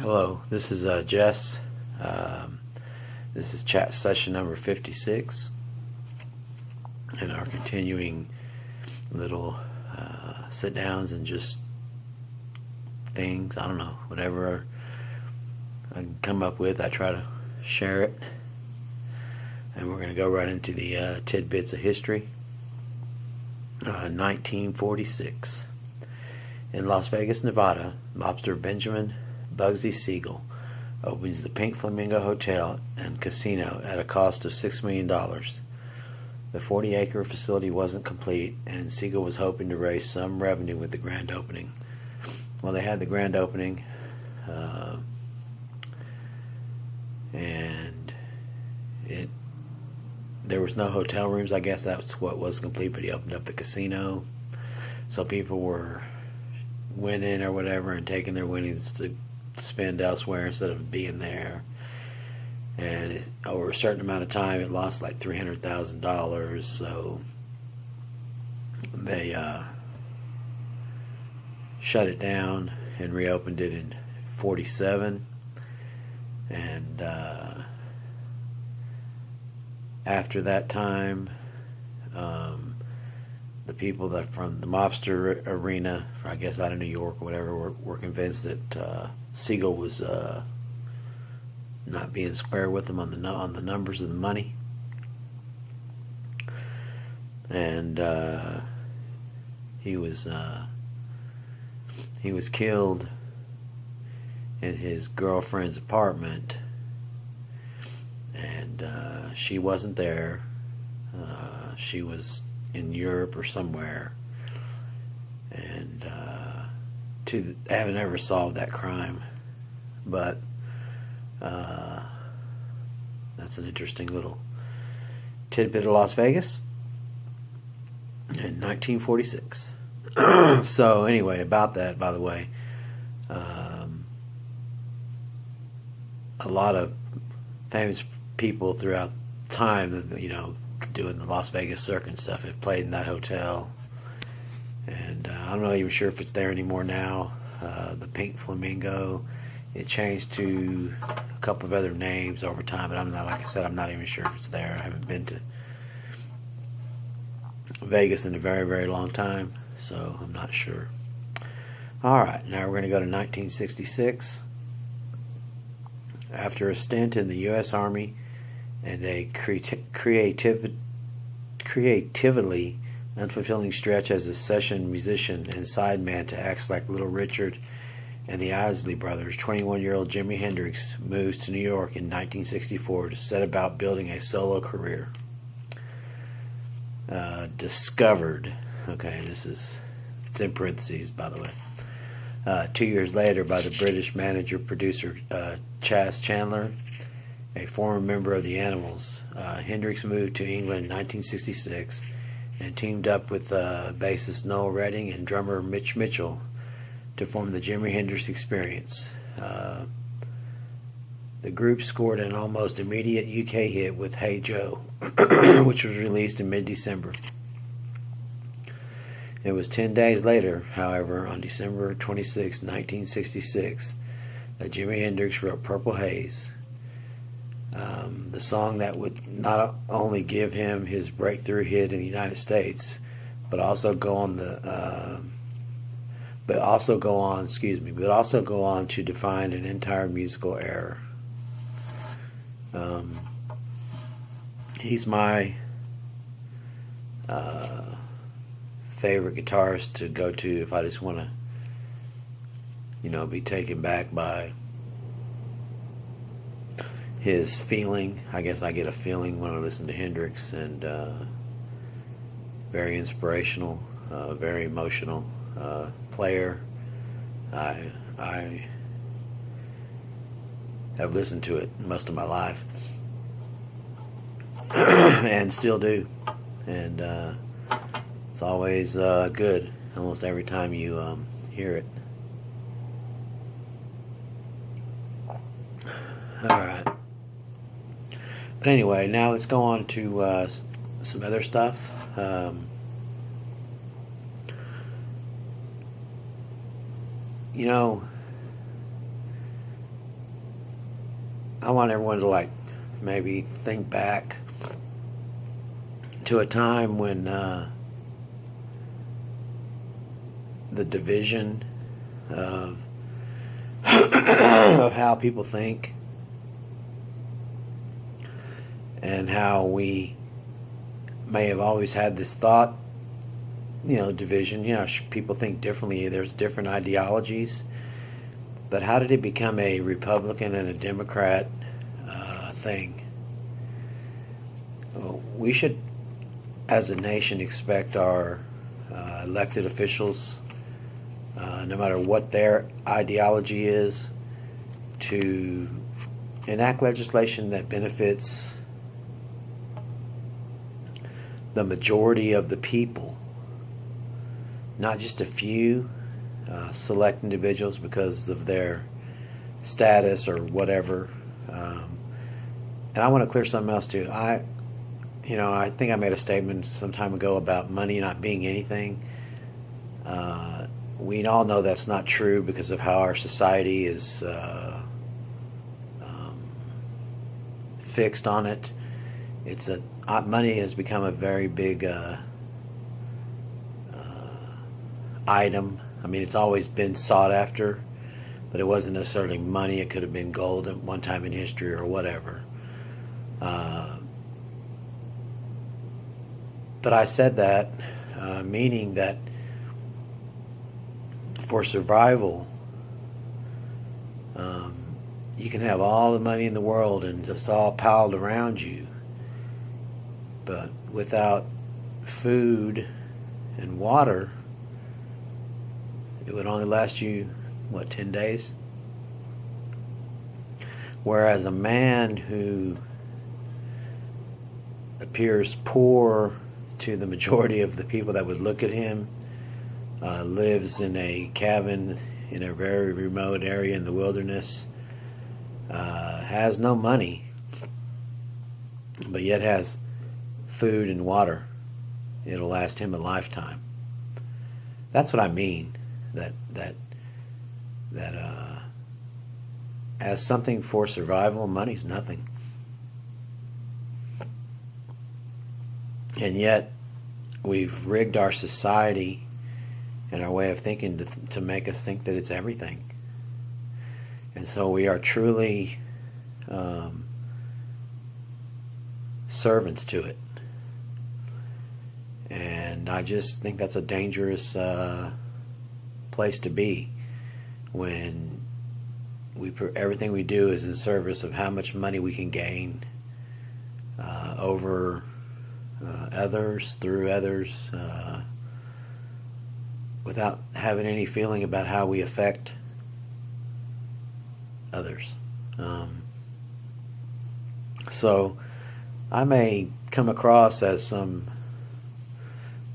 Hello, this is Jess. Um, this is chat session number 56 and our continuing little sit downs and just things. I don't know, whatever I can come up with, I try to share it. And we're going to go right into the tidbits of history. 1946. In Las Vegas, Nevada, mobster Benjamin Bugsy Siegel opens the Pink Flamingo Hotel and Casino at a cost of $6 million. The 40-acre facility wasn't complete, and Siegel was hoping to raise some revenue with the grand opening. Well, they had the grand opening, and there was no hotel rooms. I guess that's what was complete, but he opened up the casino, so people were winning or whatever and taking their winnings to spend elsewhere instead of being there. And over a certain amount of time, it lost like $300,000. So they shut it down and reopened it in '47. And after that time, the people that from the mobster arena, I guess out of New York or whatever, were convinced that Siegel was not being square with them on the numbers of the money, and he was killed in his girlfriend's apartment, and she wasn't there. She was in Europe or somewhere, and haven't ever solved that crime, but that's an interesting little tidbit of Las Vegas in 1946. So anyway, about that, by the way, a lot of famous people throughout time, doing the Las Vegas circuit and stuff, have played in that hotel. And I'm not even sure if it's there anymore now. The Pink Flamingo, it changed to a couple of other names over time, but like I said, I'm not even sure if it's there. I haven't been to Vegas in a very, very long time, so I'm not sure. Alright, now we're going to go to 1966. After a stint in the U.S. Army and a creatively unfulfilling stretch as a session musician and sideman to acts like Little Richard and the Isley Brothers, 21-year-old Jimi Hendrix moves to New York in 1964 to set about building a solo career. Discovered, okay, it's in parentheses, by the way, 2 years later by the British manager-producer Chas Chandler, a former member of the Animals. Hendrix moved to England in 1966 and teamed up with bassist Noel Redding and drummer Mitch Mitchell to form the Jimi Hendrix Experience. The group scored an almost immediate UK hit with Hey Joe, which was released in mid-December. It was 10 days later, however, on December 26, 1966, that Jimi Hendrix wrote Purple Haze, the song that would not only give him his breakthrough hit in the United States, but also go on to define an entire musical era. He's my favorite guitarist to go to if I just want to, be taken back by his feeling. I guess I get a feeling when I listen to Hendrix, and very inspirational, very emotional player. I have listened to it most of my life and still do, and it's always good almost every time you hear it. Alright. But anyway, now let's go on to some other stuff. I want everyone to like maybe think back to a time when the division of of how people think and how we may have always had this thought, division. People think differently. There's different ideologies. But how did it become a Republican and a Democrat thing? Well, we should, as a nation, expect our elected officials, no matter what their ideology is, to enact legislation that benefits the majority of the people, not just a few select individuals because of their status or whatever. And I want to clear something else too. I think I made a statement some time ago about money not being anything. We all know that's not true because of how our society is fixed on it. Money has become a very big item. I mean, it's always been sought after, but it wasn't necessarily money. It could have been gold at one time in history or whatever. But I said that, meaning that for survival, you can have all the money in the world and just all piled around you, but without food and water, it would only last you, 10 days? Whereas a man who appears poor to the majority of the people that would look at him, lives in a cabin in a very remote area in the wilderness, has no money, but yet has food and water. It'll last him a lifetime. That's what I mean. That as something for survival, money's nothing. And yet we've rigged our society and our way of thinking to make us think that it's everything. And so we are truly servants to it. And I just think that's a dangerous place to be when everything we do is in service of how much money we can gain over others, through others, without having any feeling about how we affect others. So I may come across as some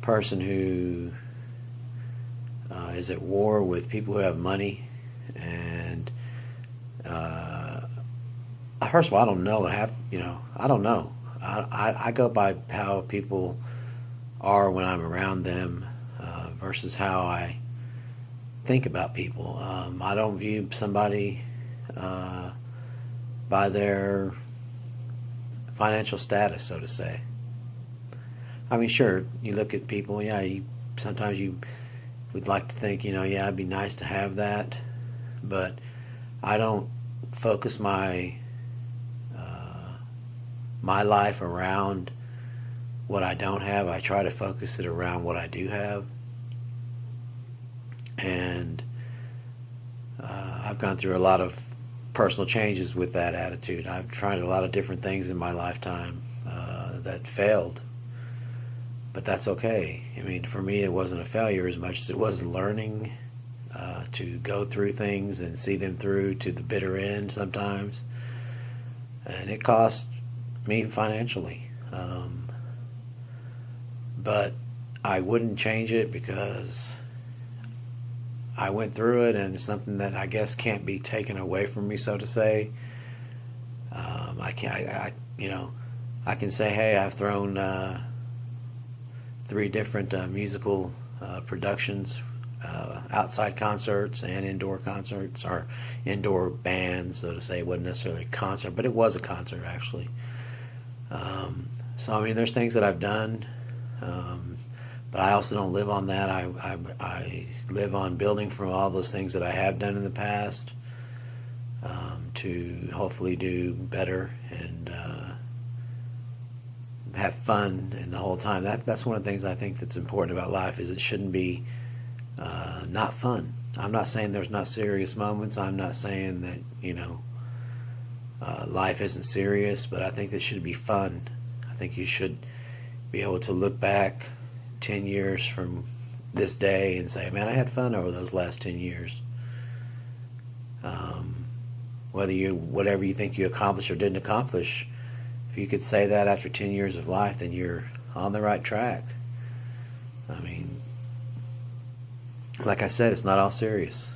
person who is at war with people who have money, and first of all, I don't know. I don't know. I go by how people are when I'm around them versus how I think about people. I don't view somebody by their financial status, so to say. I mean, sure, you look at people, sometimes you would like to think, it'd be nice to have that, but I don't focus my life around what I don't have. I try to focus it around what I do have. And I've gone through a lot of personal changes with that attitude. I've tried a lot of different things in my lifetime that failed, but that's okay. I mean, for me, it wasn't a failure as much as it was learning to go through things and see them through to the bitter end sometimes. And it cost me financially. But I wouldn't change it because I went through it, and it's something that I guess can't be taken away from me, so to say. I can say, hey, I've thrown 3 different musical productions outside concerts and indoor concerts, or indoor bands, so to say. It wasn't necessarily a concert, but it was a concert actually. So I mean, there's things that I've done, but I also don't live on that. I live on building from all those things that I have done in the past, to hopefully do better and have fun in the whole time. That's one of the things I think that's important about life, is it shouldn't be not fun. I'm not saying there's not serious moments. I'm not saying that, life isn't serious, but I think it should be fun. I think you should be able to look back 10 years from this day and say, man, I had fun over those last 10 years. Whatever you think you accomplished or didn't accomplish, if you could say that after 10 years of life, then you're on the right track. I mean, like I said, it's not all serious,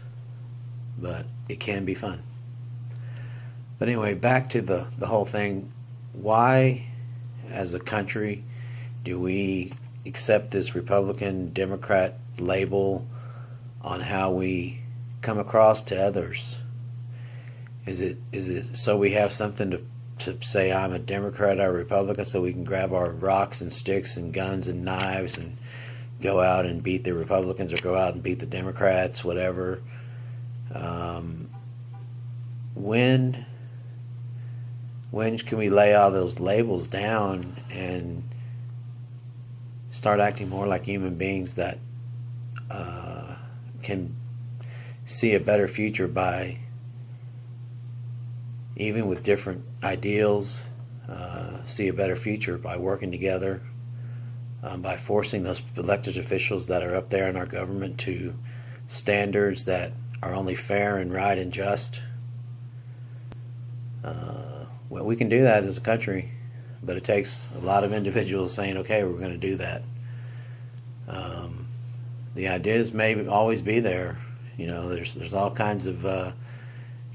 but it can be fun. But anyway, back to the whole thing. Why, as a country, do we accept this Republican Democrat label on how we come across to others? Is it so we have something to say, I'm a Democrat or a Republican, so we can grab our rocks and sticks and guns and knives and go out and beat the Republicans, or go out and beat the Democrats, whatever? When can we lay all those labels down and start acting more like human beings that can see a better future by, even with different ideals, see a better future by working together, by forcing those elected officials that are up there in our government to standards that are only fair and right and just? Well, we can do that as a country, but it takes a lot of individuals saying, okay, we're going to do that. The ideas may always be there. There's all kinds of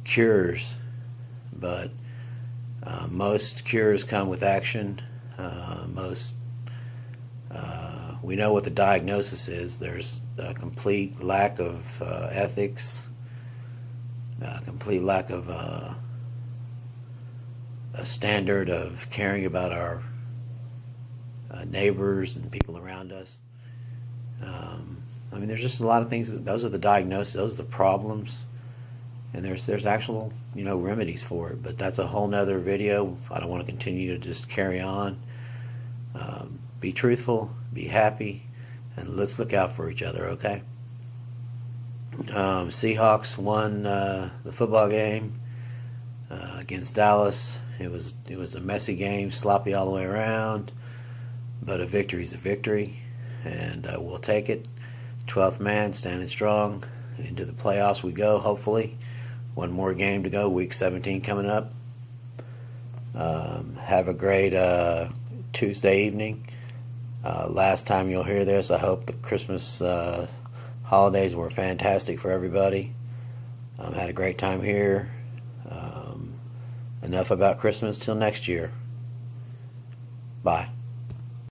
cures, but most cures come with action. We know what the diagnosis is. There's a complete lack of ethics, a complete lack of a standard of caring about our neighbors and people around us. I mean, there's just a lot of things. Those are the diagnoses. Those are the problems. And there's actual, remedies for it. But that's a whole nother video. I don't want to continue to just carry on. Be truthful, be happy, and let's look out for each other, okay? Seahawks won the football game against Dallas. It was a messy game, sloppy all the way around, but a victory's a victory, and we'll take it. 12th man, standing strong. Into the playoffs we go, hopefully. One more game to go, week 17 coming up. Have a great Tuesday evening. Last time you'll hear this, I hope the Christmas holidays were fantastic for everybody. Had a great time here. Enough about Christmas till next year. Bye.